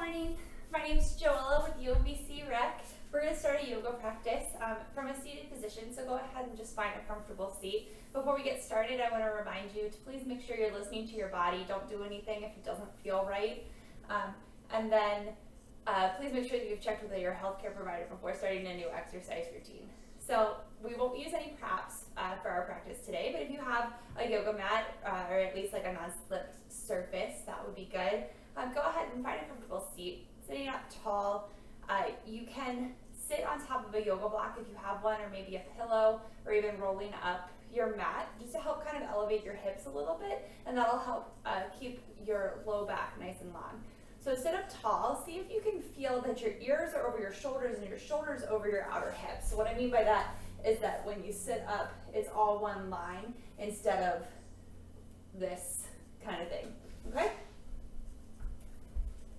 morning. My name is Joella with UMBC Rec. We're going to start a yoga practice from a seated position, so go ahead and just find a comfortable seat. Before we get started, I want to remind you to please make sure you're listening to your body. Don't do anything if it doesn't feel right. And then please make sure that you've checked with your healthcare provider before starting a new exercise routine. So we won't use any props for our practice today, but if you have a yoga mat or at least like a non-slip surface, that would be good. Go ahead and find a comfortable seat. Sitting up tall, you can sit on top of a yoga block if you have one, or maybe a pillow, or even rolling up your mat just to help kind of elevate your hips a little bit, and that'll help keep your low back nice and long. So sit up tall. See if you can feel that your ears are over your shoulders and your shoulders over your outer hips. So what I mean by that is that when you sit up, it's all one line instead of this kind of thing, okay?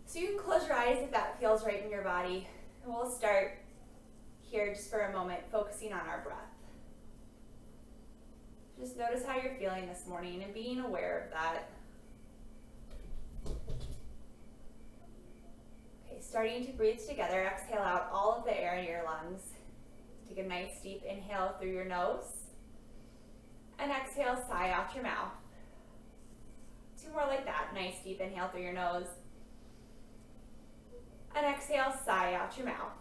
So you can close your eyes if that feels right in your body. And we'll start here just for a moment, focusing on our breath. Just notice how you're feeling this morning and being aware of that. Okay, starting to breathe together, exhale out all of the air in your lungs. Take a nice deep inhale through your nose. And exhale, sigh out your mouth. Two more like that. Nice deep inhale through your nose. And exhale, sigh out your mouth.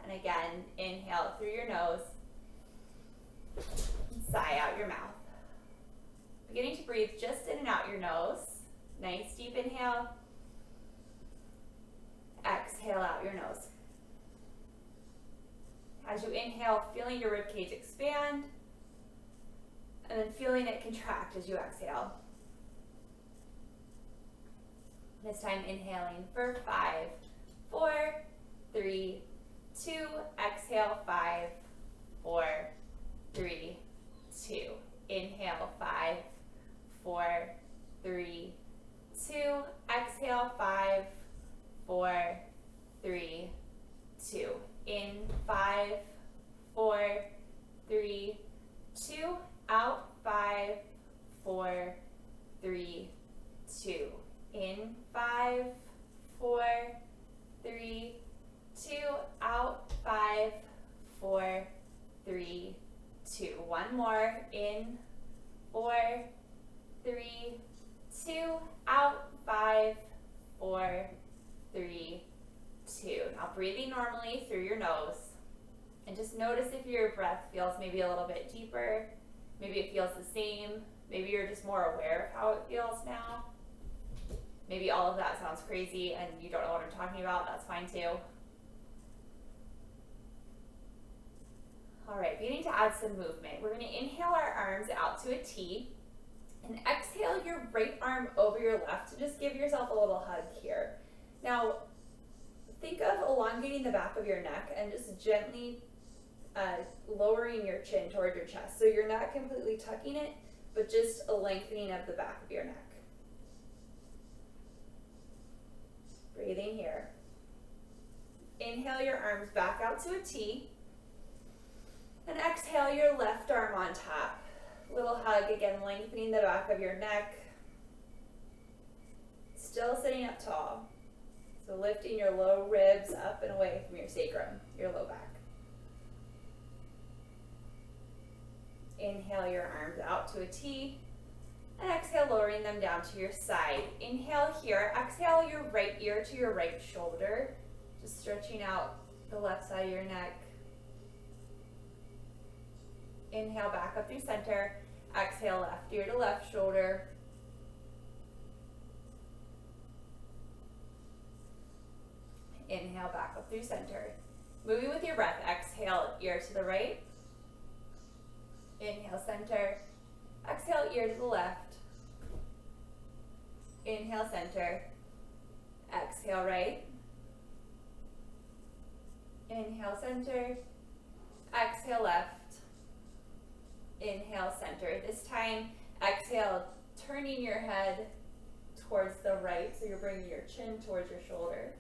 And again, inhale through your nose. And sigh out your mouth. Beginning to breathe just in and out your nose. Nice deep inhale. Exhale out your nose. As you inhale, feeling your ribcage expand. And then feeling it contract as you exhale. This time inhaling for 5, 4, 3, 2. Exhale, 5, 4, 3, 2. Inhale, 5, 4, 3, 2. Exhale, 5, 4, 3, 2. In 5, 4, 3, 2. Out 5, 4, 3, 2. In 5, 4, 3, 2. Out 5, 4, 3, 2. One more. In 4, 3, 2. Out 5, 4, 3, 2. Now breathing normally through your nose. And just notice if your breath feels maybe a little bit deeper. Maybe it feels the same. Maybe you're just more aware of how it feels now. Maybe all of that sounds crazy and you don't know what I'm talking about. That's fine too. All right, beginning to add some movement. We're going to inhale our arms out to a T and exhale your right arm over your left and just give yourself a little hug here. Now, think of elongating the back of your neck and just gently lowering your chin toward your chest. So you're not completely tucking it, but just a lengthening of the back of your neck. Breathing here. Inhale your arms back out to a T. And exhale your left arm on top. Little hug, again, lengthening the back of your neck. Still sitting up tall. So lifting your low ribs up and away from your sacrum, your low back. Inhale your arms out to a T. And exhale, lowering them down to your side. Inhale here. Exhale your right ear to your right shoulder. Just stretching out the left side of your neck. Inhale back up through center. Exhale left ear to left shoulder. Inhale back up through center. Moving with your breath. Exhale ear to the right. Inhale center. Exhale ear to the left. Inhale center. Exhale right. Inhale center. Exhale left. Inhale center. This time, exhale, turning your head towards the right, so you're bringing your chin towards your shoulder.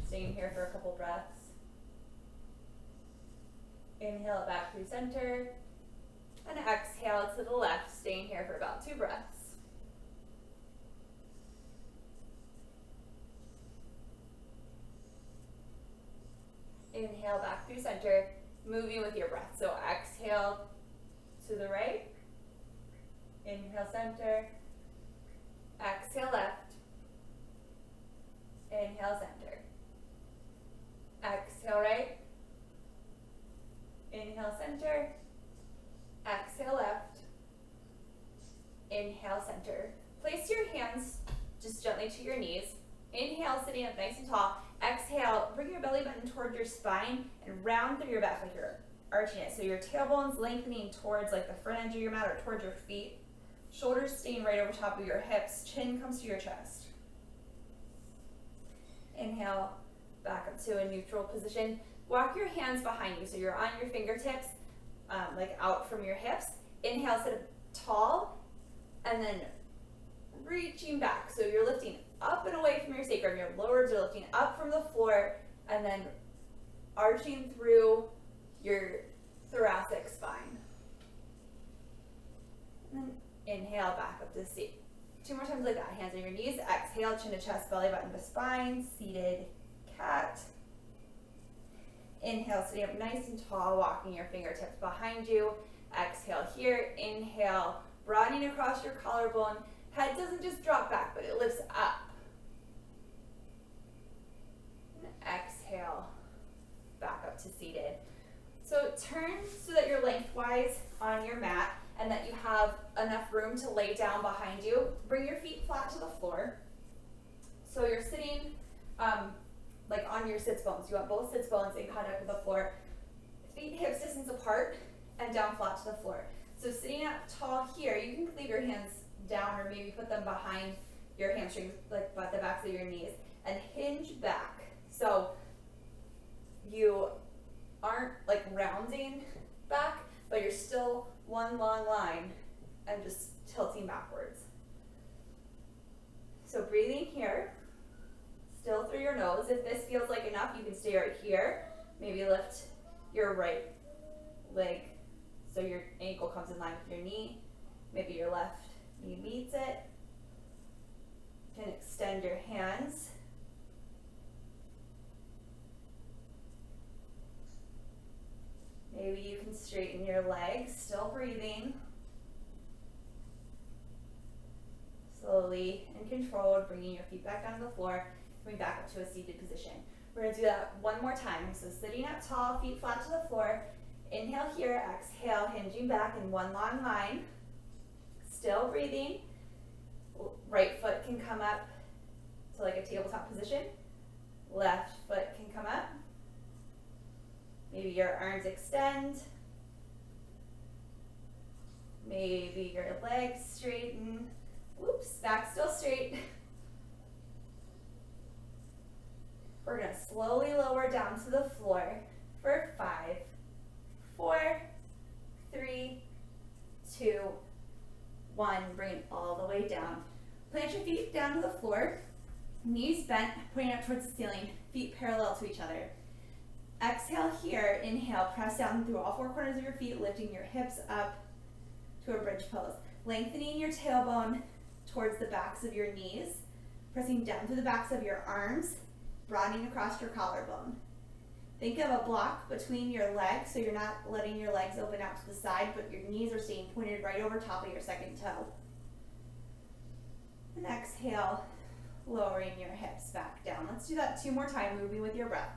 Staying here for a couple breaths. Inhale it back through center. And exhale to the left, staying here for about 2 breaths. back through center, moving with your breath. So exhale to the right, inhale center, exhale left, inhale center, exhale right, inhale center, exhale left, inhale center. Place your hands just gently to your knees. Inhale, sitting up nice and tall. Exhale, bring your belly button toward your spine and round through your back like you're arching it. So your tailbone's lengthening towards like the front edge of your mat or towards your feet. Shoulders staying right over top of your hips. Chin comes to your chest. Inhale, back up to a neutral position. Walk your hands behind you so you're on your fingertips, like out from your hips. Inhale, sit up tall, and then reaching back. So you're lifting up and away from your sacrum. Your lowers are lifting up from the floor and then arching through your thoracic spine. And then inhale, back up to the seat. 2 more times like that. Hands on your knees. Exhale, chin to chest, belly button to spine. Seated cat. Inhale, sitting up nice and tall, walking your fingertips behind you. Exhale here. Inhale, broadening across your collarbone. Head doesn't just drop back, but it lifts up. And exhale, back up to seated. So turn so that you're lengthwise on your mat and that you have enough room to lay down behind you. Bring your feet flat to the floor. So you're sitting like on your sits bones. You want both sits bones in contact with the floor. Feet hips distance apart and down flat to the floor. So sitting up tall here, you can leave your hands down or maybe put them behind your hamstrings, like by the backs of your knees, and hinge back. So you aren't like rounding back, but you're still one long line and just tilting backwards. So breathing here, still through your nose. If this feels like enough, you can stay right here. Maybe lift your right leg so your ankle comes in line with your knee. Maybe your left knee meets it. You can extend your hands. Maybe you can straighten your legs, still breathing. Slowly and controlled, bringing your feet back down to the floor, coming back up to a seated position. We're going to do that one more time. So sitting up tall, feet flat to the floor. Inhale here, exhale, hinging back in one long line. Still breathing. Right foot can come up to like a tabletop position. Left foot can come up. Maybe your arms extend. Maybe your legs straighten. Whoops, back still straight. We're going to slowly lower down to the floor for 5, 4, 3, 2, 1. Bring it all the way down. Plant your feet down to the floor. Knees bent, pointing up towards the ceiling. Feet parallel to each other. Exhale here. Inhale, press down through all 4 corners of your feet, lifting your hips up to a bridge pose. Lengthening your tailbone towards the backs of your knees. Pressing down through the backs of your arms, broadening across your collarbone. Think of a block between your legs, so you're not letting your legs open out to the side, but your knees are staying pointed right over top of your second toe. And exhale, lowering your hips back down. Let's do that 2 more times, moving with your breath.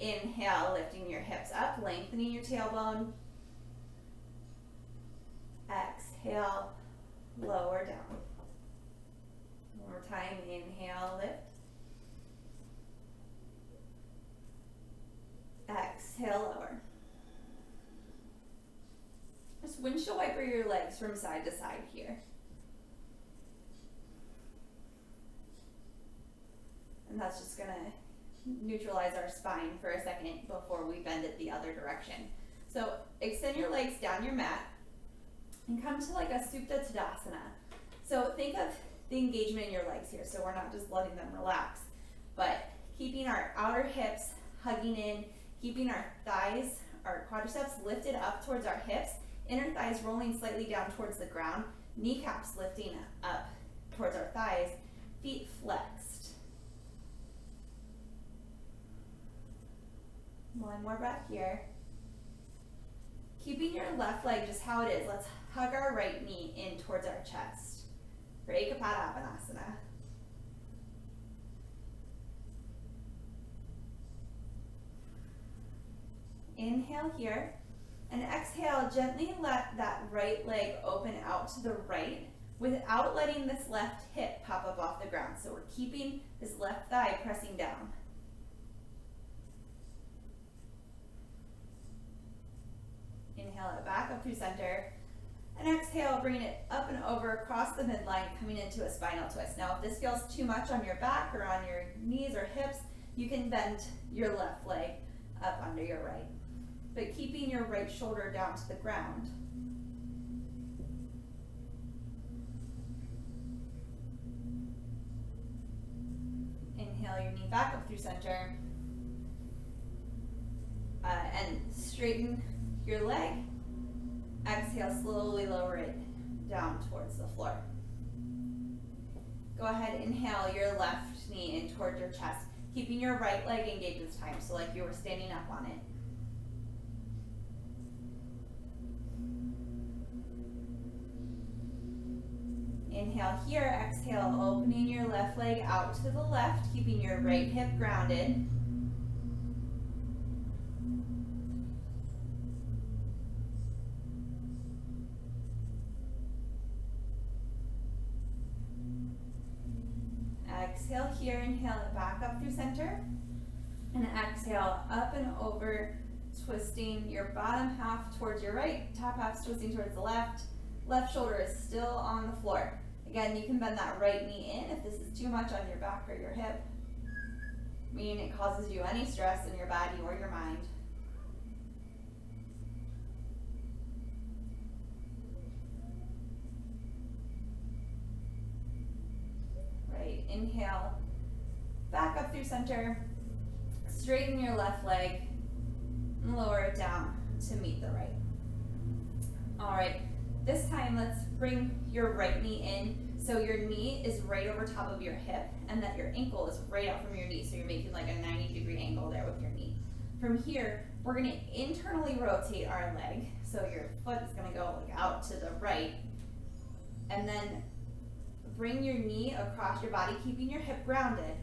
Inhale, lifting your hips up, lengthening your tailbone. Exhale, lower down. One more time, inhale, lift. Exhale, lower. Just windshield wiper your legs from side to side here. And that's just gonna neutralize our spine for a second before we bend it the other direction. So extend your legs down your mat and come to like a Supta Tadasana. So think of the engagement in your legs here. So we're not just letting them relax, but keeping our outer hips hugging in, keeping our thighs, our quadriceps lifted up towards our hips, inner thighs rolling slightly down towards the ground, kneecaps lifting up towards our thighs, feet flexed. One more breath here. Keeping your left leg just how it is, let's hug our right knee in towards our chest for Ookatasana. Inhale here, and exhale, gently let that right leg open out to the right without letting this left hip pop up off the ground. So we're keeping this left thigh pressing down. Inhale it back up through center, and exhale, bring it up and over across the midline, coming into a spinal twist. Now, if this feels too much on your back or on your knees or hips, you can bend your left leg up under your right, but keeping your right shoulder down to the ground. Inhale your knee back up through center, and straighten your leg. Exhale, slowly lower it down towards the floor. Go ahead, inhale your left knee in towards your chest, keeping your right leg engaged this time, so like you were standing up on it. Inhale here, exhale, opening your left leg out to the left, keeping your right hip grounded. Exhale here, inhale it back up through center, and exhale up and over, twisting your bottom half towards your right, top half's twisting towards the left. Left shoulder is still on the floor. Again, you can bend that right knee in if this is too much on your back or your hip, meaning it causes you any stress in your body or your mind. Right, inhale, back up through center, straighten your left leg, and lower it down to meet the right. All right, this time let's bring your right knee in so your knee is right over top of your hip and that your ankle is right out from your knee, so you're making like a 90-degree angle there with your knee. From here, we're gonna internally rotate our leg, so your foot is gonna go like out to the right, and then bring your knee across your body, keeping your hip grounded,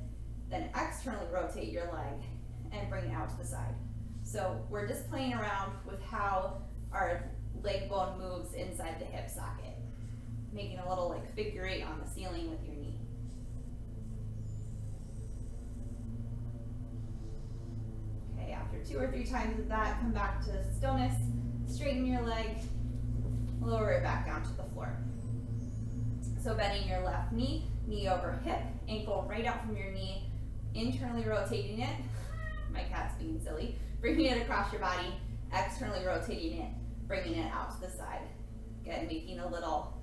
then externally rotate your leg and bring it out to the side. So we're just playing around with how our leg bone moves inside the hip socket, making a little like figure eight on the ceiling with your knee. Okay, after 2 or 3 times of that, come back to stillness, straighten your leg, lower it back down to the floor. So bending your left knee, knee over hip, ankle right out from your knee, internally rotating it. My cat's being silly. Bringing it across your body, externally rotating it, bringing it out to the side. Again, making a little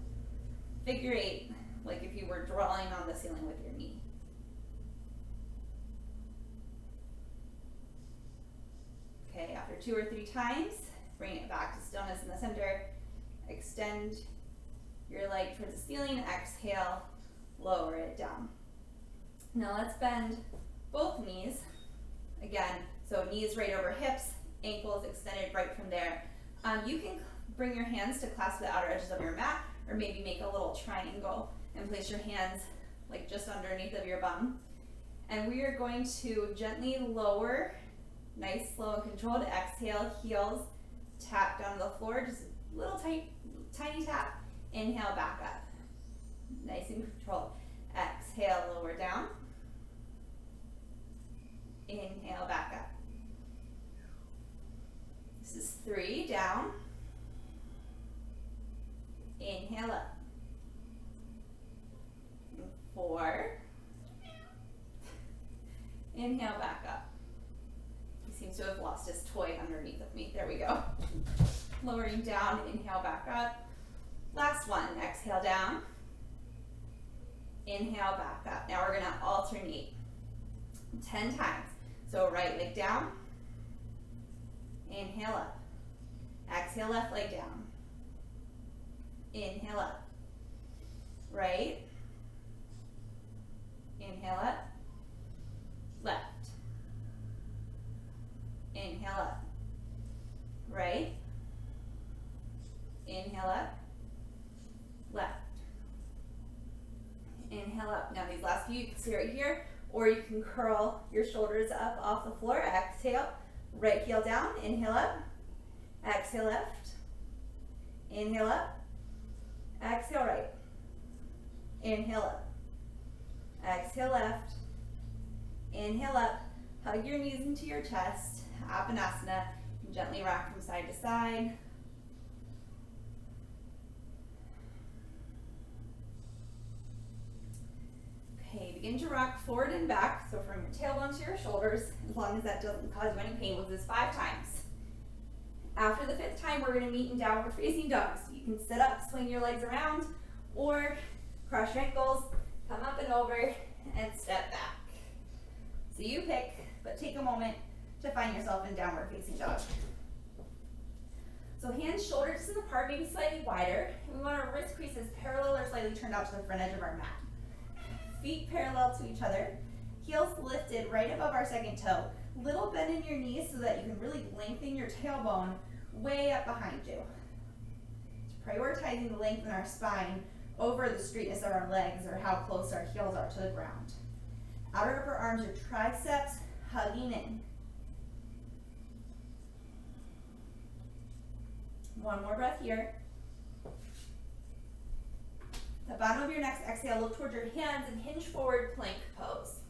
figure eight, like if you were drawing on the ceiling with your knee. Okay, after 2 or 3 times, bring it back to stillness in the center. Extend your leg towards the ceiling, exhale, lower it down. Now let's bend both knees. Again, so knees right over hips, ankles extended right from there. You can bring your hands to clasp the outer edges of your mat, or maybe make a little triangle and place your hands like just underneath of your bum. And we are going to gently lower, nice, slow and controlled. Exhale, heels tap down to the floor, just a little tiny tap. Inhale, back up. Nice and controlled. Exhale, lower down. Inhale, back up. This is 3, down. Inhale up. 4. Inhale, back up. He seems to have lost his toy underneath of me. There we go. Lowering down, inhale, back up. Last one, exhale down. Inhale, back up. Now we're gonna alternate 10 times. So right leg down. Inhale up. Exhale, left leg down. Inhale up. Right. Inhale up. Left. Inhale inhale up. Now these last few, you can stay right here, or you can curl your shoulders up off the floor. Exhale, right heel down, inhale up. Exhale left, inhale up. Exhale right, inhale up. Exhale left, inhale up. Hug your knees into your chest, Appanasana. Gently rock from side to side. Okay, begin to rock forward and back, so from your tailbone to your shoulders, as long as that doesn't cause you any pain. We'll do this 5 times. After the 5th time, we're going to meet in downward facing dog. So you can sit up, swing your legs around, or cross your ankles, come up and over, and step back. So you pick, but take a moment to find yourself in downward facing dog. So hands shoulder distance apart, maybe slightly wider. We want our wrist creases parallel or slightly turned out to the front edge of our mat. Feet parallel to each other, heels lifted right above our second toe. Little bend in your knees so that you can really lengthen your tailbone way up behind you. Prioritizing the length in our spine over the straightness of our legs or how close our heels are to the ground. Outer upper arms or triceps hugging in. One more breath here. The bottom of your next exhale, look towards your hands and hinge forward, plank pose.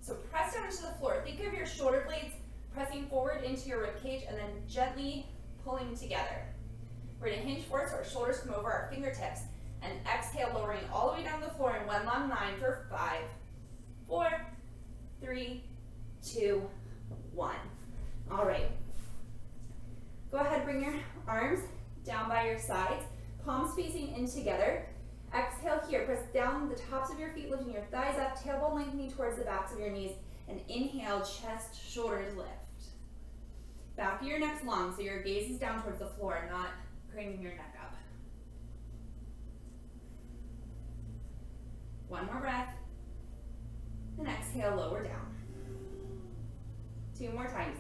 So press down into the floor. Think of your shoulder blades pressing forward into your rib cage and then gently pulling together. We're going to hinge forward so our shoulders come over our fingertips, and exhale, lowering all the way down to the floor in one long line for 5, 4, 3, 2, 1. All right. Go ahead, bring your arms down by your sides, palms facing in together. Exhale here, press down the tops of your feet, lifting your thighs up, tailbone lengthening towards the backs of your knees, and inhale, chest, shoulders lift. Back of your neck's long, so your gaze is down towards the floor, not craning your neck up. One more breath, and exhale, lower down. 2 more times.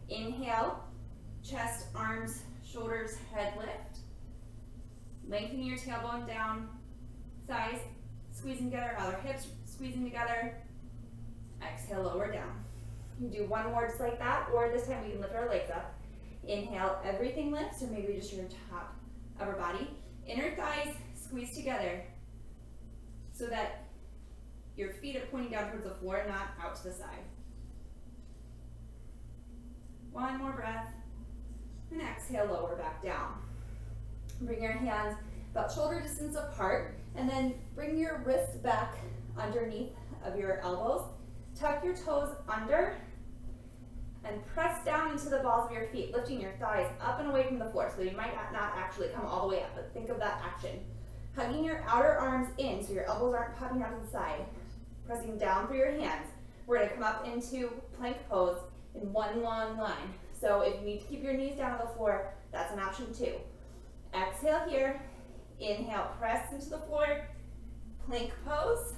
Inhale, chest, arms, shoulders, head lift. Lengthening your tailbone down, thighs squeezing together, other hips squeezing together. Exhale, lower down. You can do one more just like that, or this time we can lift our legs up. Inhale, everything lifts, or maybe just your top upper body. Inner thighs squeeze together so that your feet are pointing down towards the floor, not out to the side. One more breath, and exhale, lower back down. Bring your hands about shoulder distance apart, and then bring your wrists back underneath of your elbows. Tuck your toes under, and press down into the balls of your feet, lifting your thighs up and away from the floor. So you might not actually come all the way up, but think of that action. Hugging your outer arms in so your elbows aren't popping out to the side. Pressing down through your hands. We're going to come up into plank pose in one long line. So if you need to keep your knees down on the floor, that's an option too. Exhale here. Inhale, press into the floor. Plank pose.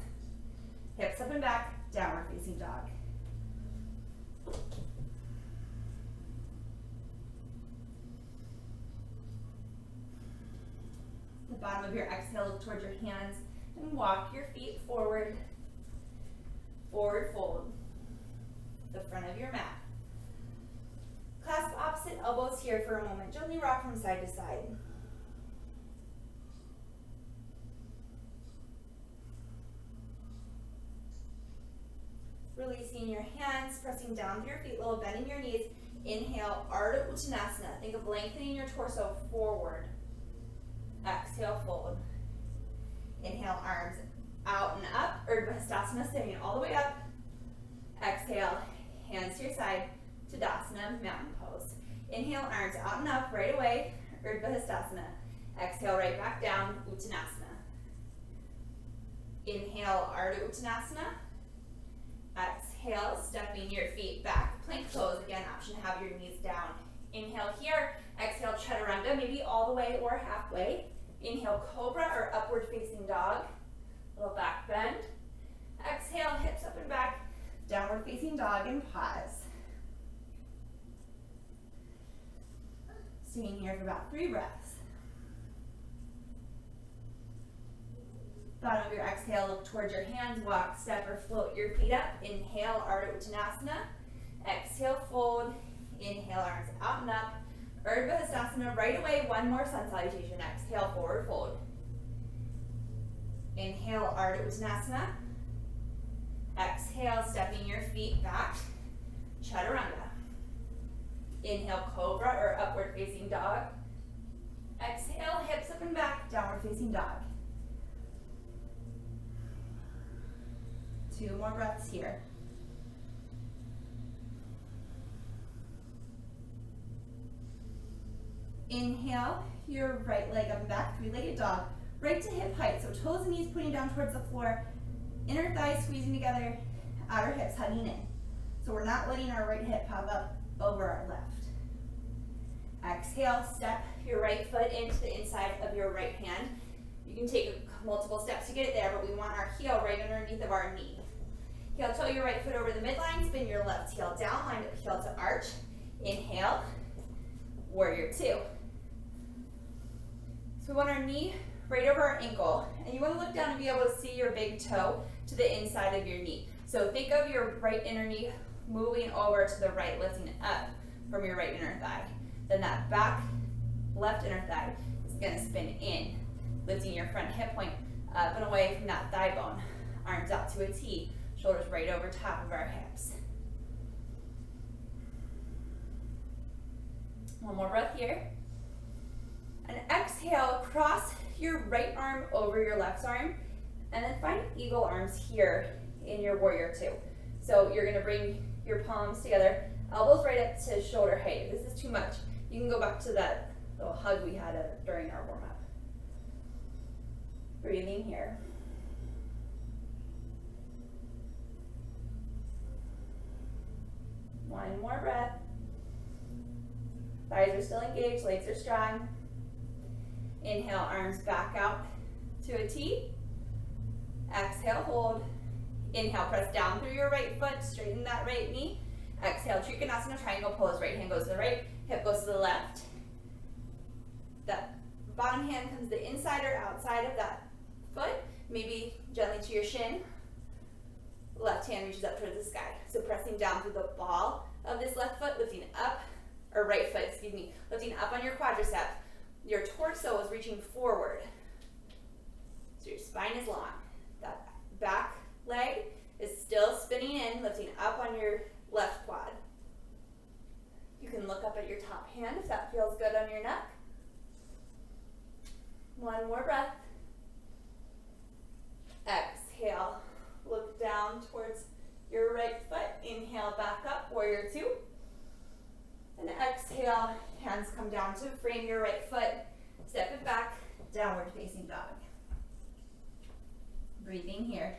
Hips up and back, downward facing dog. The bottom of your exhale, look towards your hands and walk your feet forward. Forward fold. The front of your mat. Clasp opposite elbows here for a moment. Gently rock from side to side. Releasing your hands, pressing down through your feet, little bend in your knees. Inhale, Ardha Uttanasana. Think of lengthening your torso forward. Exhale, fold. Inhale, arms out and up. Ookatasana, standing all the way up. Exhale, hands to your side. Tadasana, mountain pose. Inhale, arms out and up, right away. Ookatasana. Exhale, right back down, Uttanasana. Inhale, Ardha Uttanasana. Exhale, stepping your feet back. Plank pose, again, option to have your knees down. Inhale here. Exhale, chaturanga, maybe all the way or halfway. Inhale, cobra or upward facing dog. Little back bend. Exhale, hips up and back. Downward facing dog and pause. Staying here for about 3 breaths. Bottom of your exhale, look towards your hands, walk, step, or float your feet up. Inhale, Ardha Uttanasana. Exhale, fold. Inhale, arms out and up. Ookatasana, right away, one more sun salutation. Exhale, forward fold. Inhale, Ardha Uttanasana. Exhale, stepping your feet back. Chaturanga. Inhale, Cobra or upward facing dog. Exhale, hips up and back, downward facing dog. 2 more breaths here. Inhale, your right leg up and back, 3-legged dog. Right to hip height, so toes and knees pointing down towards the floor. Inner thighs squeezing together, outer hips hugging in. So we're not letting our right hip pop up over our left. Exhale, step your right foot into the inside of your right hand. You can take multiple steps to get it there, but we want our heel right underneath of our knee. Heel toe your right foot over the midline, spin your left heel down, line up heel to arch. Inhale, warrior 2. So we want our knee right over our ankle, and you want to look down and be able to see your big toe to the inside of your knee. So think of your right inner knee moving over to the right, lifting it up from your right inner thigh. Then that back left inner thigh is going to spin in, lifting your front hip point up and away from that thigh bone. Arms out to a T, shoulders right over top of our hips. One more breath here. And exhale, cross your right arm over your left arm, and then find eagle arms here in your warrior 2. So you're going to bring your palms together, elbows right up to shoulder height. If this is too much, you can go back to that little hug we had during our warm-up. Breathing here. One more breath. Thighs are still engaged, legs are strong. Inhale, arms back out to a T. Exhale, hold. Inhale, press down through your right foot, straighten that right knee. Exhale, Trikonasana, triangle pose. Right hand goes to the right, hip goes to the left. That bottom hand comes to the inside or outside of that foot, maybe gently to your shin. Left hand reaches up towards the sky. So pressing down through the ball of this left foot, lifting up, or right foot, excuse me, lifting up on your quadricep. Your torso is reaching forward. So your spine is long. That back leg is still spinning in, lifting up on your left quad. You can look up at your top hand if that feels good on your neck. One more breath. Exhale. Look down towards your right foot. Inhale, back up, warrior 2. And exhale, hands come down to frame your right foot. Step it back, downward facing dog. Breathing here.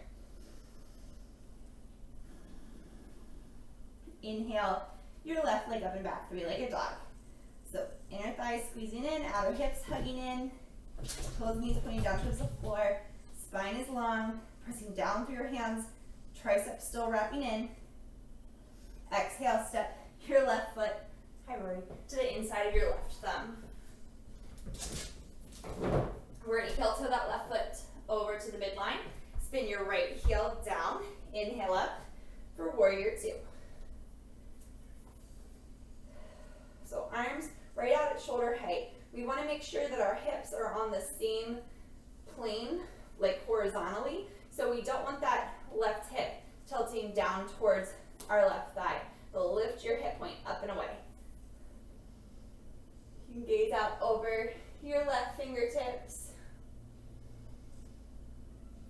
Inhale, your left leg up and back, 3-legged dog. So inner thighs squeezing in, outer hips hugging in, toes, knees pointing down towards the floor, spine is long, pressing down through your hands, triceps still wrapping in. Exhale, step your left foot, hi Rory, to the inside of your left thumb. We're going to heel toe that left foot over to the midline. Spin your right heel down, inhale up for warrior 2. So arms right out at shoulder height. We want to make sure that our hips are on the same plane, like horizontally. So we don't want that left hip tilting down towards our left thigh. So lift your hip point up and away. You can gaze out over your left fingertips.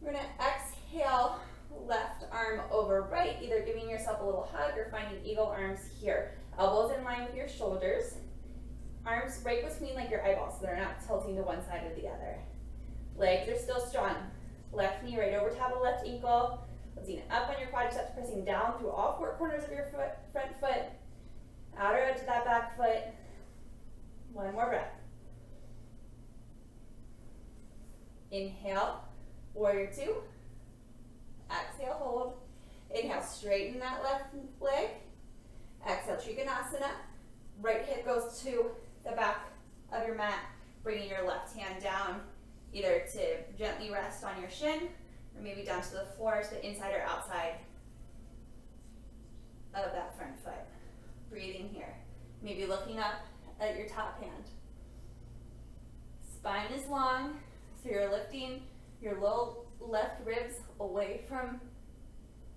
We're going to exhale, left arm over right, either giving yourself a little hug or finding eagle arms here. Elbows in line with your shoulders. Arms right between like your eyeballs so they're not tilting to one side or the other. Legs are still strong. Left knee right over top of left ankle. Lifting up on your quadriceps, pressing down through all 4 corners of your front foot. Outer edge of that back foot. One more breath. Inhale, warrior 2. Exhale, hold. Inhale, straighten that left leg. Exhale, Trikonasana. Right hip goes to the back of your mat, bringing your left hand down. either to gently rest on your shin or maybe down to the floor, to the inside or outside of that front foot. Breathing here. Maybe looking up at your top hand. Spine is long, so you're lifting your low left ribs away from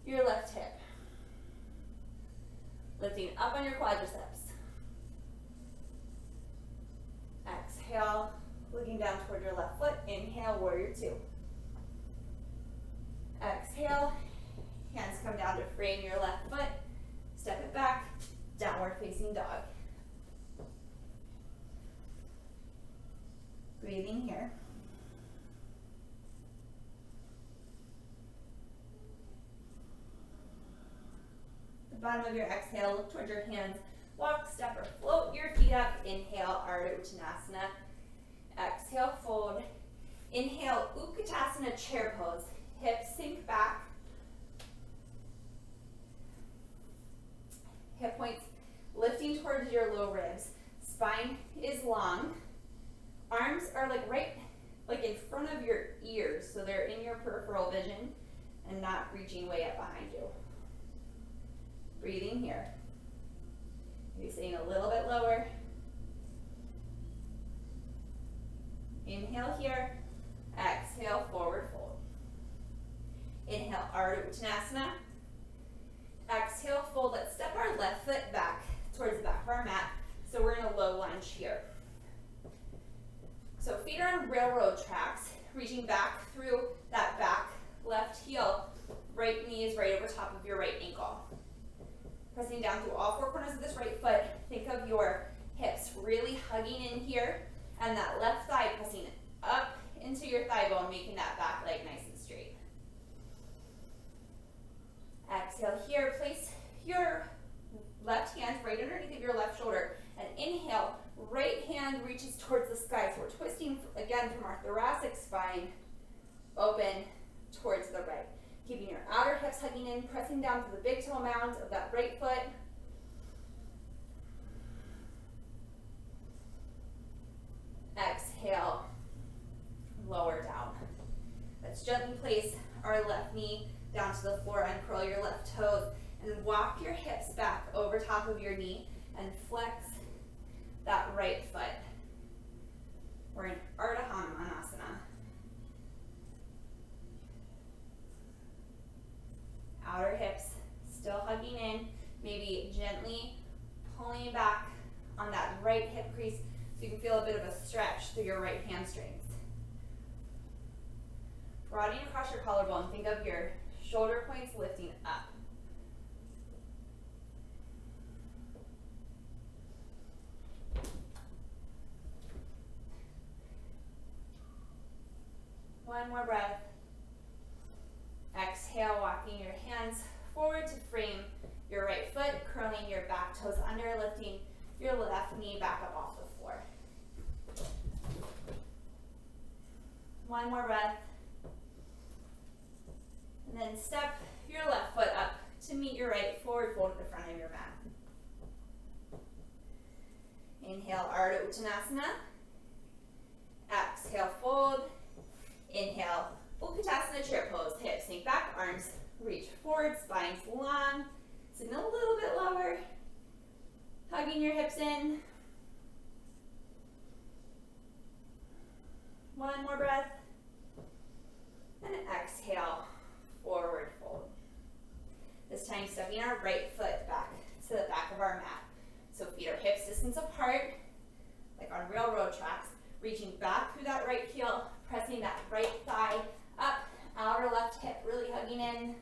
your left hip. Lifting up on your quadriceps. Exhale, looking down toward your left foot. Inhale, warrior two. Exhale, hands come down to frame your left foot. Step it back, downward facing dog. Breathing here. The bottom of your exhale, look towards your hands. Walk, step, or float your feet up. Inhale, Uttanasana. Exhale, fold. Inhale, Ookatasana, chair pose. Hips sink back. Hip points lifting towards your low ribs. Spine is long. Arms are right in front of your ears, so they're in your peripheral vision and not reaching way up behind you. Breathing here. Maybe staying a little bit lower. Inhale here. Exhale, forward fold. Inhale, Ardha Uttanasana. Exhale, fold. Let's step our left foot back towards the back of our mat. So we're in a low lunge here. So feet are on railroad tracks, reaching back through that back left heel. Right knee is right over top of your right ankle. Pressing down through all four corners of this right foot. Think of your hips really hugging in here, and that left thigh pressing up into your thigh bone, making that back leg nice and straight. Exhale here, place your left hand right underneath of your left shoulder, and inhale, right hand reaches towards the sky. So we're twisting again from our thoracic spine, open towards the right. Keeping your outer hips hugging in, pressing down to the big toe mound of that right foot. Exhale, lower down. Let's gently place our left knee down to the floor, uncurl your left toes, and walk your hips back over top of your knee and flex that right foot. We're in Ardha Hanumanasana. Outer hips still hugging in, maybe gently pulling back on that right hip crease so you can feel a bit of a stretch through your right hamstrings. Broadening across your collarbone, think of your shoulder points lifting up. One more breath. Exhale, walking your hands forward to frame your right foot, curling your back toes under, lifting your left knee back up off the floor. One more breath. And then step your left foot up to meet your right, forward fold at the front of your mat. Inhale, Ardha Uttanasana. Exhale, fold. Inhale, Ookatasana, chair pose. Hips sink back, arms reach forward, spine's long. Sitting a little bit lower. Hugging your hips in. One more breath. And exhale, forward fold. This time stepping our right foot back to the back of our mat. So feet are hips distance apart, like on railroad tracks. Reaching back through that right heel, pressing that right thigh up, outer left hip really hugging in,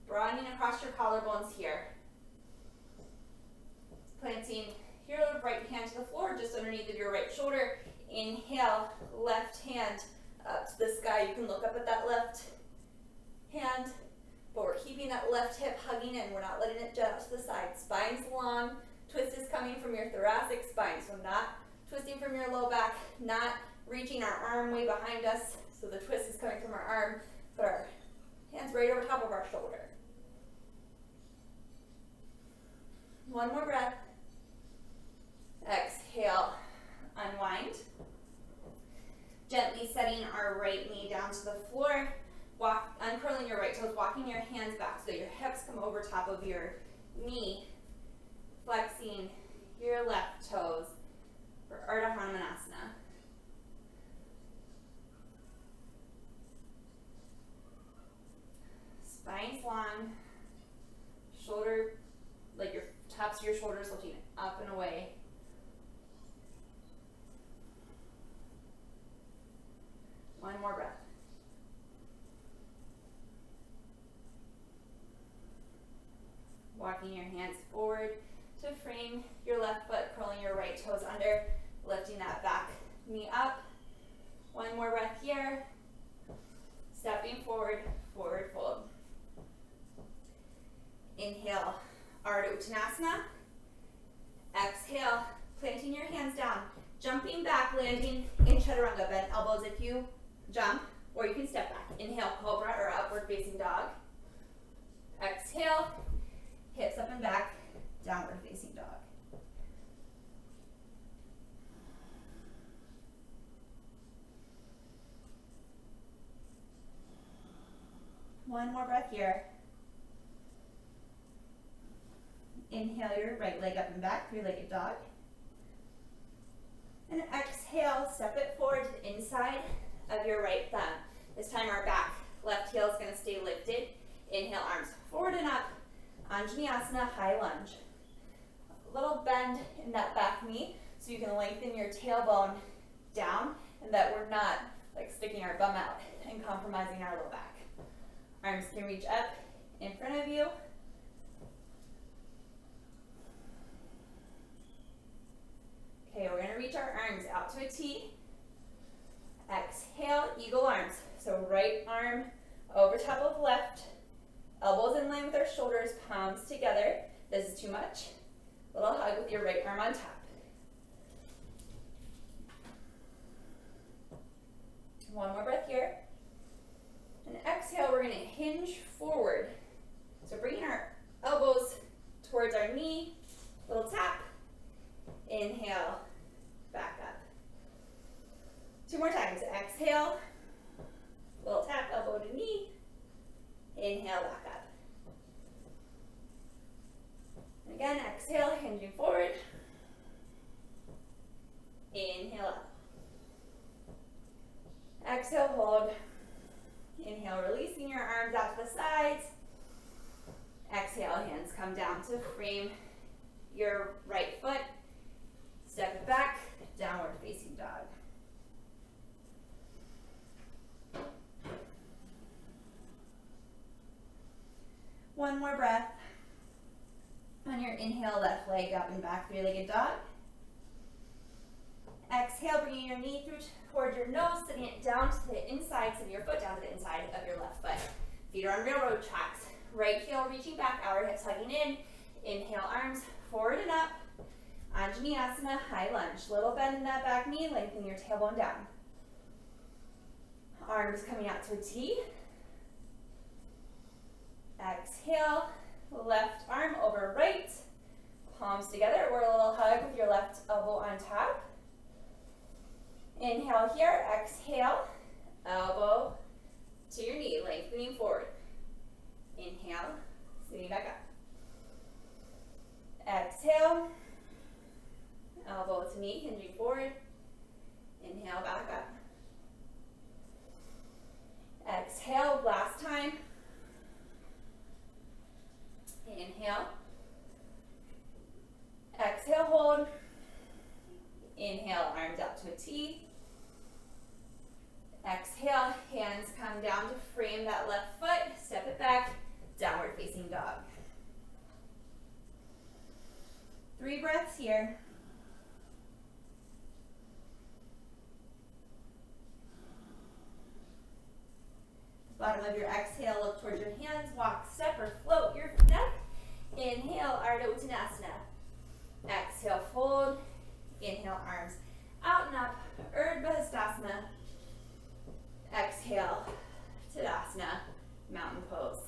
broadening across your collarbones here. Planting your right hand to the floor just underneath of your right shoulder. Inhale, left hand up to the sky. You can look up at that left hand, but we're keeping that left hip hugging in. We're not letting it jet out to the side. Spine's long. Twist is coming from your thoracic spine, so not twisting from your low back, not reaching our arm way behind us, so the twist is coming from our arm, but our hands right over top of our shoulder. One more breath. Exhale, unwind. Gently setting walking your hands back so that your hips come over top of your knee, flexing your left toes for Ardha Hanumanasana. Spine's long, shoulder, like your tops of your shoulders lifting up and away. One more breath. Walking your hands forward to frame your left foot, curling your right toes under, lifting that back knee up. One more breath here. Stepping forward, forward fold. Inhale, Ardha Uttanasana. Exhale, planting your hands down, jumping back, landing in Chaturanga. Bend elbows if you jump, or you can step back. Inhale, Cobra or upward facing dog. Exhale, hips up and back, downward facing dog. One more breath here. Inhale your right leg up and back, three-legged dog. And exhale, step it forward to the inside of your right thumb. This time our back left heel is going to stay lifted. Inhale, arms forward and up. Anjaneyasana, high lunge. A little bend in that back knee so you can lengthen your tailbone down and that we're not like sticking our bum out and compromising our low back. Arms can reach up in front of you. Okay, we're going to reach our arms out to a T. Exhale, eagle arms. So right arm over top of left. Elbows in line with our shoulders, palms together. This is too much. Little hug with your right arm on top. One more breath here. And exhale, we're going to hinge forward. So bringing our elbows towards our knee, little tap. Inhale, back up. Two more times. Exhale, little tap, elbow to knee. Inhale, back up. And again, exhale, hinging forward. Inhale up. Exhale, hold. Inhale, releasing your arms out to the sides. Exhale, hands come down to frame your right foot. Step it back, downward facing dog. One more breath. On your inhale, left leg up and back, three-legged dog. Exhale, bringing your knee through towards your nose, sitting it down to the inside, sitting your foot down to the inside of your left foot. Feet are on railroad tracks. Right heel reaching back, outer hips hugging in. Inhale, arms forward and up. Anjaneyasana, high lunge. Little bend in that back knee, lengthening your tailbone down. Arms coming out to a T. Exhale, left arm over right. Palms together, or a little hug with your left elbow on top. Inhale here, exhale, elbow to your knee, lengthening forward. Inhale, sitting back up. Exhale, elbow to knee, hinging forward. Inhale, back up. Exhale, last time. Inhale. Exhale, hold. Inhale, arms out to a T. Exhale, hands come down to frame that left foot. Step it back, downward facing dog. 3 breaths here. Bottom of your exhale, look towards your hands, walk, step, or float your neck. Inhale, Ardha Uttanasana. Exhale, fold. Inhale, arms out and up, Ookatasana. Exhale, Tadasana, mountain pose.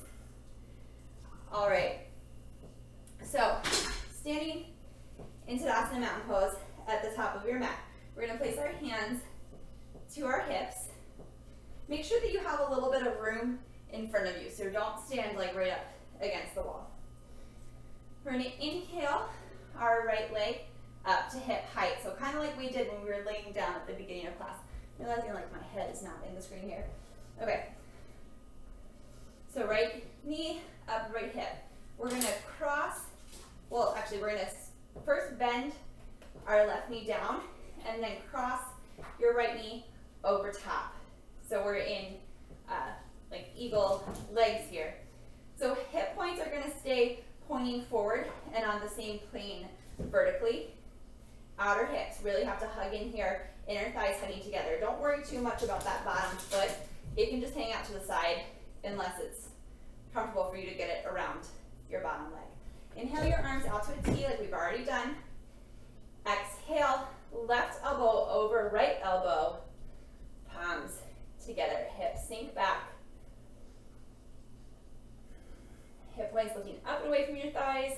All right, so standing in Tadasana, mountain pose at the top of your mat. We're going to place our hands to our hips. Make sure that you have a little bit of room in front of you. So don't stand like right up against the wall. We're gonna inhale our right leg up to hip height. So kind of like we did when we were laying down at the beginning of class. I'm realizing like my head is not in the screen here. Okay. So right knee up, right hip. We're gonna cross, well actually we're gonna first bend our left knee down and then cross your right knee over top. So we're in like eagle legs here. So hip points are gonna stay pointing forward and on the same plane vertically. Outer hips really have to hug in here, inner thighs hugging together. Don't worry too much about that bottom foot. It can just hang out to the side unless it's comfortable for you to get it around your bottom leg. Inhale your arms out to a T like we've already done. Exhale, left elbow over right elbow, palms together, hips sink back. Hip points looking up and away from your thighs,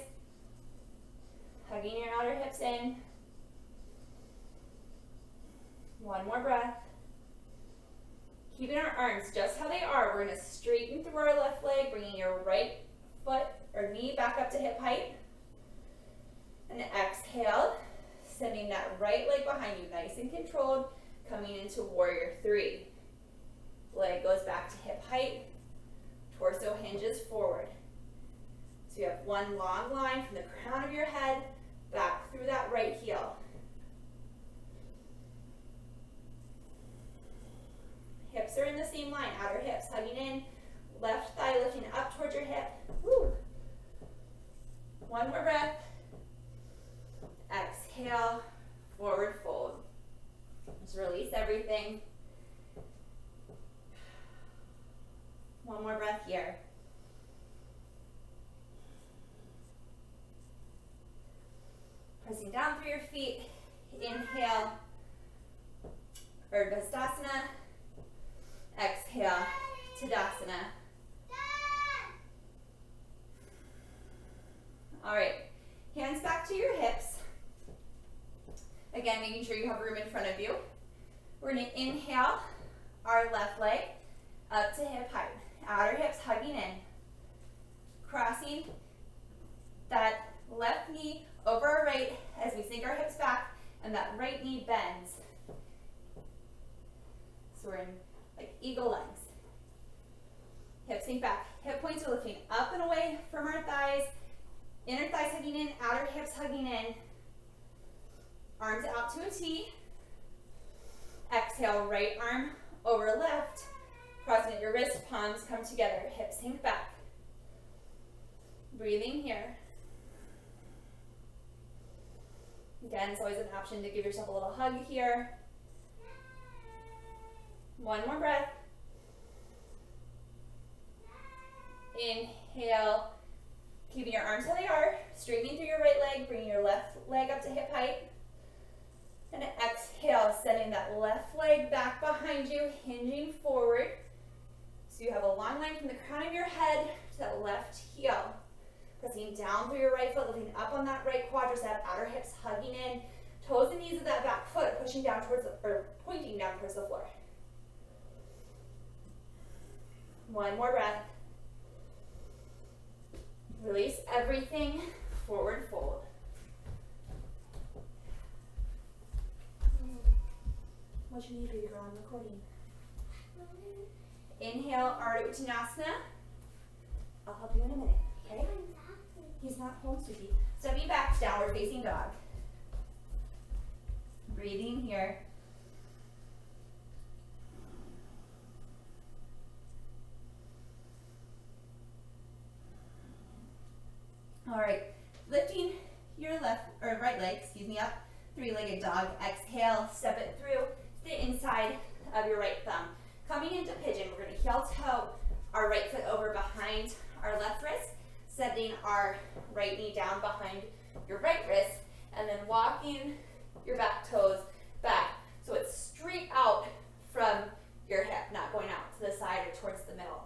hugging your outer hips in. One more breath. Keeping our arms just how they are. We're going to straighten through our left leg, bringing your right foot or knee back up to hip height. And exhale, sending that right leg behind you, nice and controlled, coming into warrior three. Leg goes back to hip height, torso hinges forward. So you have one long line from the crown of your head back through that right heel. Hips are in the same line, outer hips hugging in, left thigh lifting up towards your hip. Woo. One more breath. Exhale, forward fold. Just release everything. One more breath here. Pressing down through your feet. Inhale, Ookatasana. Exhale, Tadasana. All right, hands back to your hips. Again, making sure you have room in front of you. We're going to inhale our left leg up to hip height. Outer hips hugging in. Crossing that left knee over our right as we sink our hips back and that right knee bends. So we're in like eagle legs. Hips sink back. Hip points are lifting up and away from our thighs. Inner thighs hugging in, outer hips hugging in. Arms out to a T. Exhale, right arm over left. Crossing at your wrist, palms come together. Hips sink back. Breathing here. Again, it's always an option to give yourself a little hug here. One more breath. Inhale, keeping your arms how they are, straightening through your right leg, bringing your left leg up to hip height. And exhale, sending that left leg back behind you, hinging forward. So you have a long line from the crown of your head to that left heel. Pressing down through your right foot, lifting up on that right quadricep, outer hips hugging in, toes and knees of that back foot pushing down towards or pointing down towards the floor. One more breath. Release everything, forward fold. What you need for your own recording? Inhale, Ookatasana. I'll help you in a minute, okay? He's not home, sweetie. Stepping back, downward facing dog. Breathing here. All right, lifting your left or right leg, up, three-legged dog. Exhale, step it through the inside of your right thumb. Coming into pigeon, we're going to heel toe our right foot over behind our left wrist, setting our right knee down behind your right wrist, and then walking your back toes back. So it's straight out from your hip, not going out to the side or towards the middle.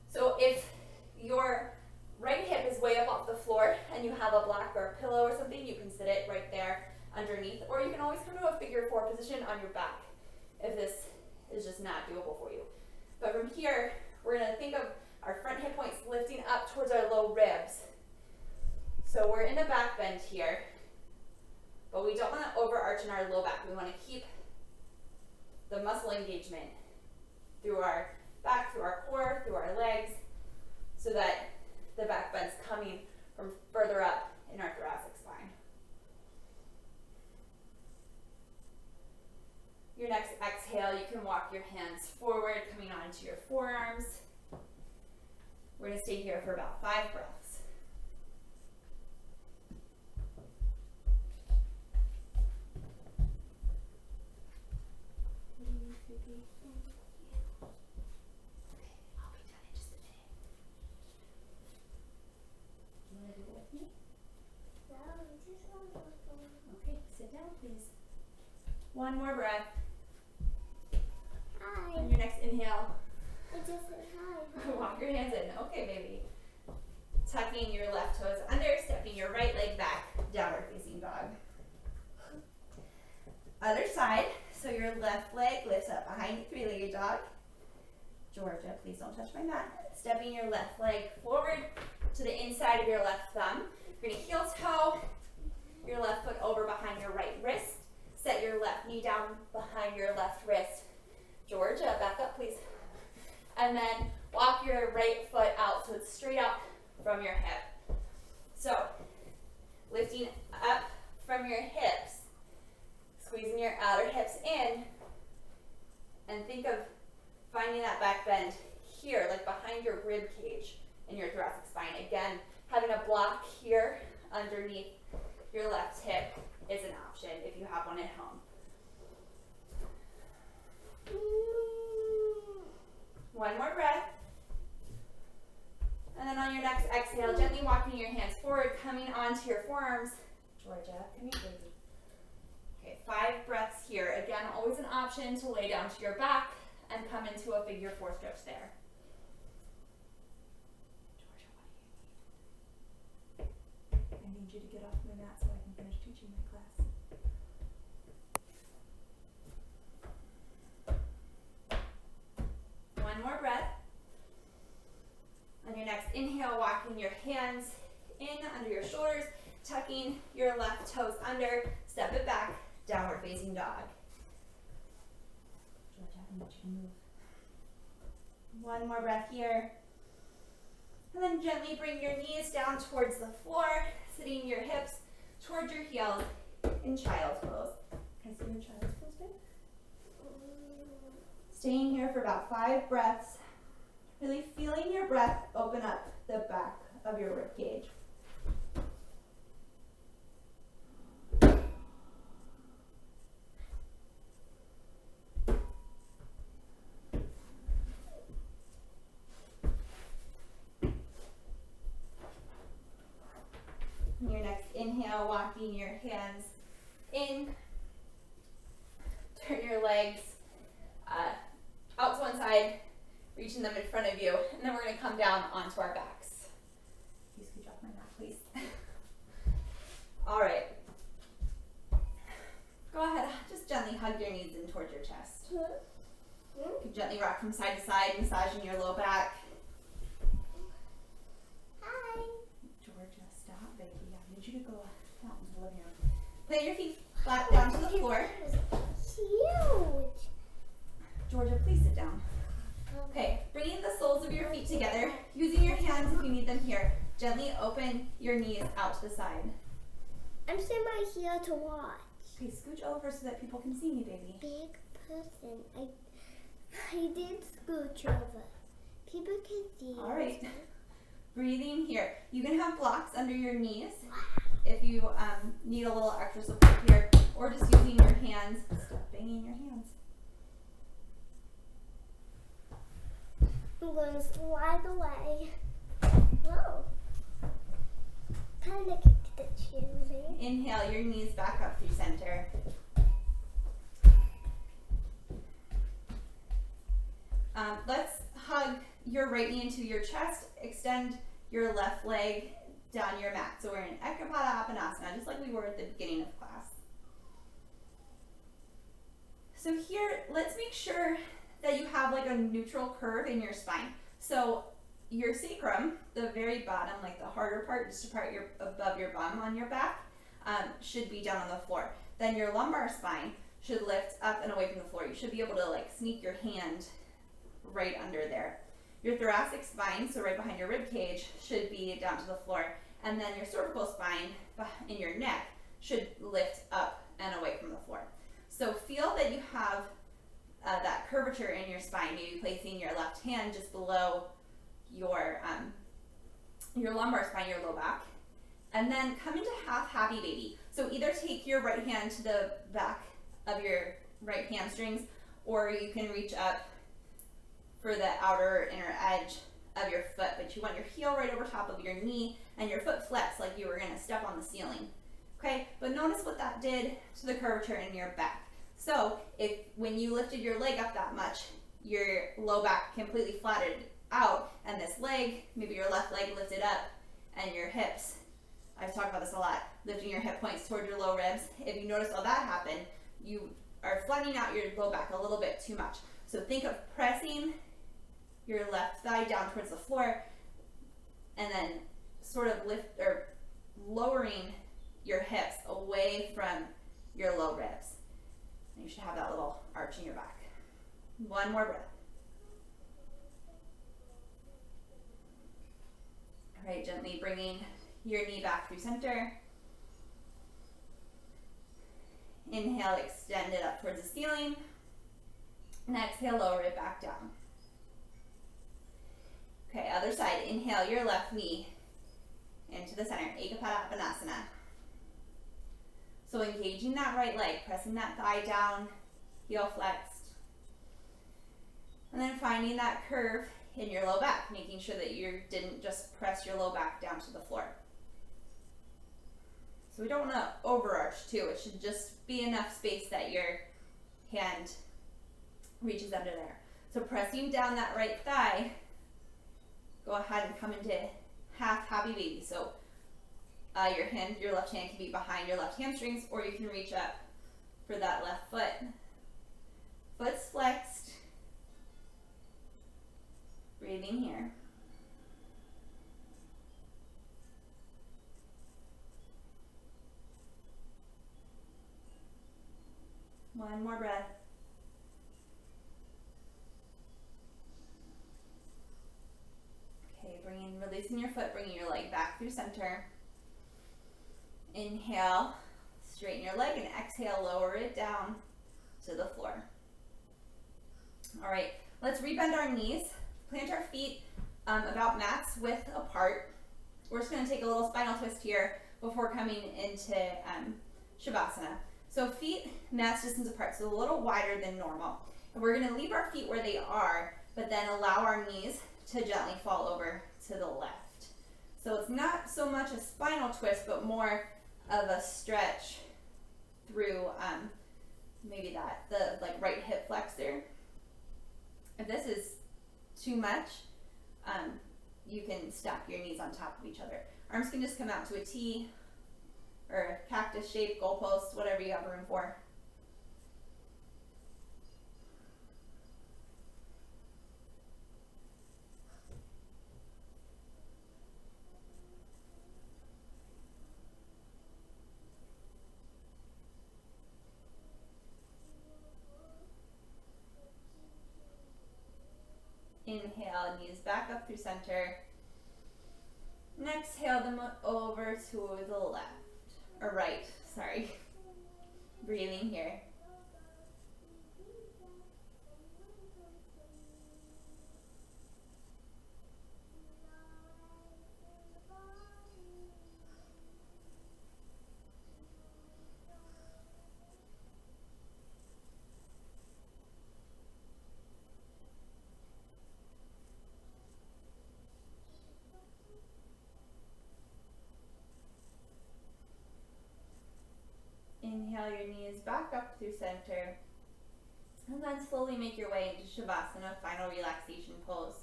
So if your right hip is way up off the floor and you have a block or a pillow or something, you can sit it right there underneath, or you can always come to a figure four position on your back if this is just not doable for you. But from here, we're going to think of low ribs. So we're in a back bend here, but we don't want to overarch in our low back. We want to keep the muscle engagement through our back, through our core, through our legs, so that the back bend's coming from further up in our thoracic spine. Your next exhale, you can walk your hands forward, coming onto your forearms. We're going to stay here for about 5 breaths. Okay, sit down, please. One more breath. Hi. And your next inhale. I just said hi. Walk your hands in. Okay, baby. Tucking your left toes under, stepping your right leg back, downward facing dog. Other side. So your left leg lifts up behind you, three-legged dog. Georgia, please don't touch my mat. Stepping your left leg forward to the inside of your left thumb. You're going to heel toe your left foot over behind your right wrist. Set your left knee down behind your left wrist. Georgia, back up, please. And then walk your right foot out so it's straight out from your hip. So, lifting up from your hips, squeezing your outer hips in, and think of finding that back bend here, like behind your rib cage in your thoracic spine. Again, having a block here underneath your left hip is an option if you have one at home. One more breath. And then on your next exhale, gently walking your hands forward, coming onto your forearms. Georgia, come here, baby. Okay, 5 breaths here. Again, always an option to lay down to your back and come into a figure 4 stretch there. Georgia, what do you need? I need you to get off my mat so I can finish teaching my class. One more breath. On your next inhale, walking your hands in under your shoulders, tucking your left toes under, step it back, downward facing dog. Georgia, I need you to move. One more breath here. And then gently bring your knees down towards the floor, sitting your hips towards your heels in child's pose. Can I see your child's pose, babe? Staying here for about 5 breaths. Really feeling your breath open up the back of your rib cage. And your next inhale, walking your hands in. Turn your legs out to one side, reaching them in front of you, and then we're going to come down onto our backs. Can you scooch off my mat, please? All right. Go ahead, just gently hug your knees in towards your chest. You can gently rock from side to side, massaging your low back. Hi. Georgia, stop, baby. I need you to go out into the living room. Plant your feet flat down to the floor. Huge. Georgia, please sit down. Okay, bringing the soles of your feet together, using your hands if you need them here. Gently open your knees out to the side. I'm sitting right here to watch. Okay, scooch over so that people can see me, baby. Big person. I did scooch over. People can see. All right. Breathing here. You can have blocks under your knees if you need a little extra support here, or just using your hands. Stop banging your hands. I'm going to slide away. Whoa. Kind of kicked the chair. Inhale, your knees back up through center. Let's hug your right knee into your chest. Extend your left leg down your mat. So we're in Ookatasana, just like we were at the beginning of class. So here, let's make sure that you have like a neutral curve in your spine. So your sacrum, the very bottom, like the harder part, just the part above your bum on your back, should be down on the floor. Then your lumbar spine should lift up and away from the floor. You should be able to like sneak your hand right under there. Your thoracic spine, so right behind your rib cage, should be down to the floor. And then your cervical spine in your neck should lift up and away from the floor. So feel that you have that curvature in your spine, maybe placing your left hand just below your lumbar spine, your low back. And then come into half happy baby. So either take your right hand to the back of your right hamstrings, or you can reach up for the outer inner edge of your foot, but you want your heel right over top of your knee and your foot flexed like you were gonna step on the ceiling. Okay, but notice what that did to the curvature in your back. So when you lifted your leg up that much, your low back completely flattened out, and this leg, maybe your left leg lifted up, and your hips, I've talked about this a lot, lifting your hip points toward your low ribs. If you notice all that happen, you are flattening out your low back a little bit too much. So think of pressing your left thigh down towards the floor, and then sort of lowering your hips away from your low ribs. And you should have that little arch in your back. One more breath. All right, gently bringing your knee back through center. Inhale, extend it up towards the ceiling. And exhale, lower it back down. Okay, other side. Inhale your left knee into the center. Ookatasana. So engaging that right leg, pressing that thigh down, heel flexed. And then finding that curve in your low back, making sure that you didn't just press your low back down to the floor. So we don't want to overarch too. It should just be enough space that your hand reaches under there. So pressing down that right thigh, go ahead and come into half happy baby. So your left hand can be behind your left hamstrings, or you can reach up for that left foot. Foot's flexed. Breathing here. One more breath. Okay, releasing your foot, bringing your leg back through center. Inhale, straighten your leg, and exhale, lower it down to the floor. All right, let's rebend our knees, plant our feet about mat's width apart. We're just going to take a little spinal twist here before coming into Shavasana. So feet mat's distance apart, so a little wider than normal. And we're going to leave our feet where they are, but then allow our knees to gently fall over to the left. So it's not so much a spinal twist, but more of a stretch through maybe the right hip flexor. If this is too much, you can stack your knees on top of each other. Arms can just come out to a T or a cactus shape, goalpost, whatever you have room for. Inhale, knees back up through center. And exhale them over to the left, or right, sorry. Breathing here. Inhale your knees back up through center. And then slowly make your way into Shavasana, final relaxation pose.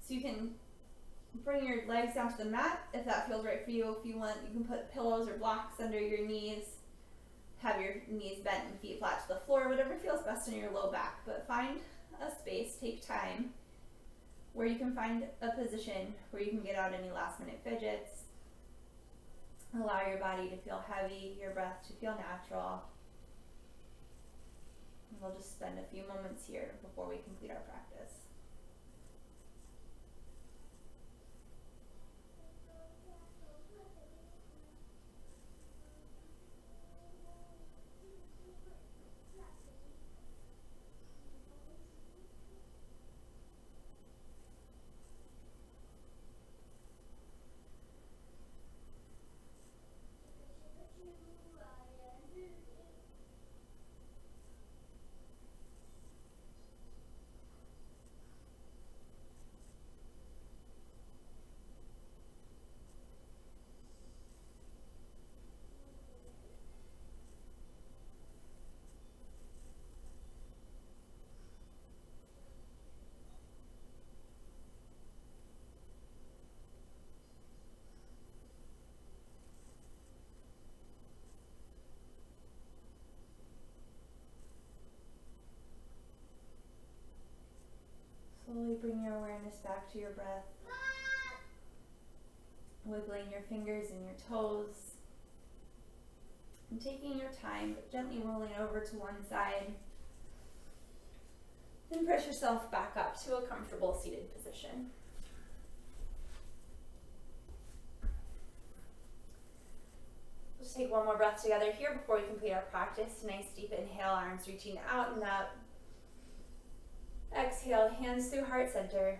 So you can bring your legs down to the mat if that feels right for you. If you want, you can put pillows or blocks under your knees. Have your knees bent and feet flat to the floor, whatever feels best in your low back. But find a space, take time where you can find a position where you can get out any last minute fidgets. Allow your body to feel heavy, your breath to feel natural. And we'll just spend a few moments here before we complete our practice. Slowly bring your awareness back to your breath. Wiggling your fingers and your toes. And taking your time, but gently rolling over to one side. Then press yourself back up to a comfortable seated position. Just take one more breath together here before we complete our practice. Nice deep inhale, arms reaching out and up. Exhale, hands through heart center.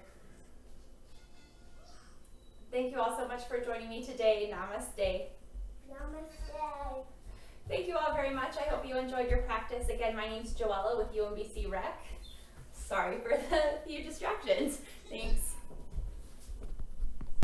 Thank you all so much for joining me today. Namaste. Namaste. Thank you all very much. I hope you enjoyed your practice. Again, my name's Joella with UMBC Rec. Sorry for the few distractions. Thanks.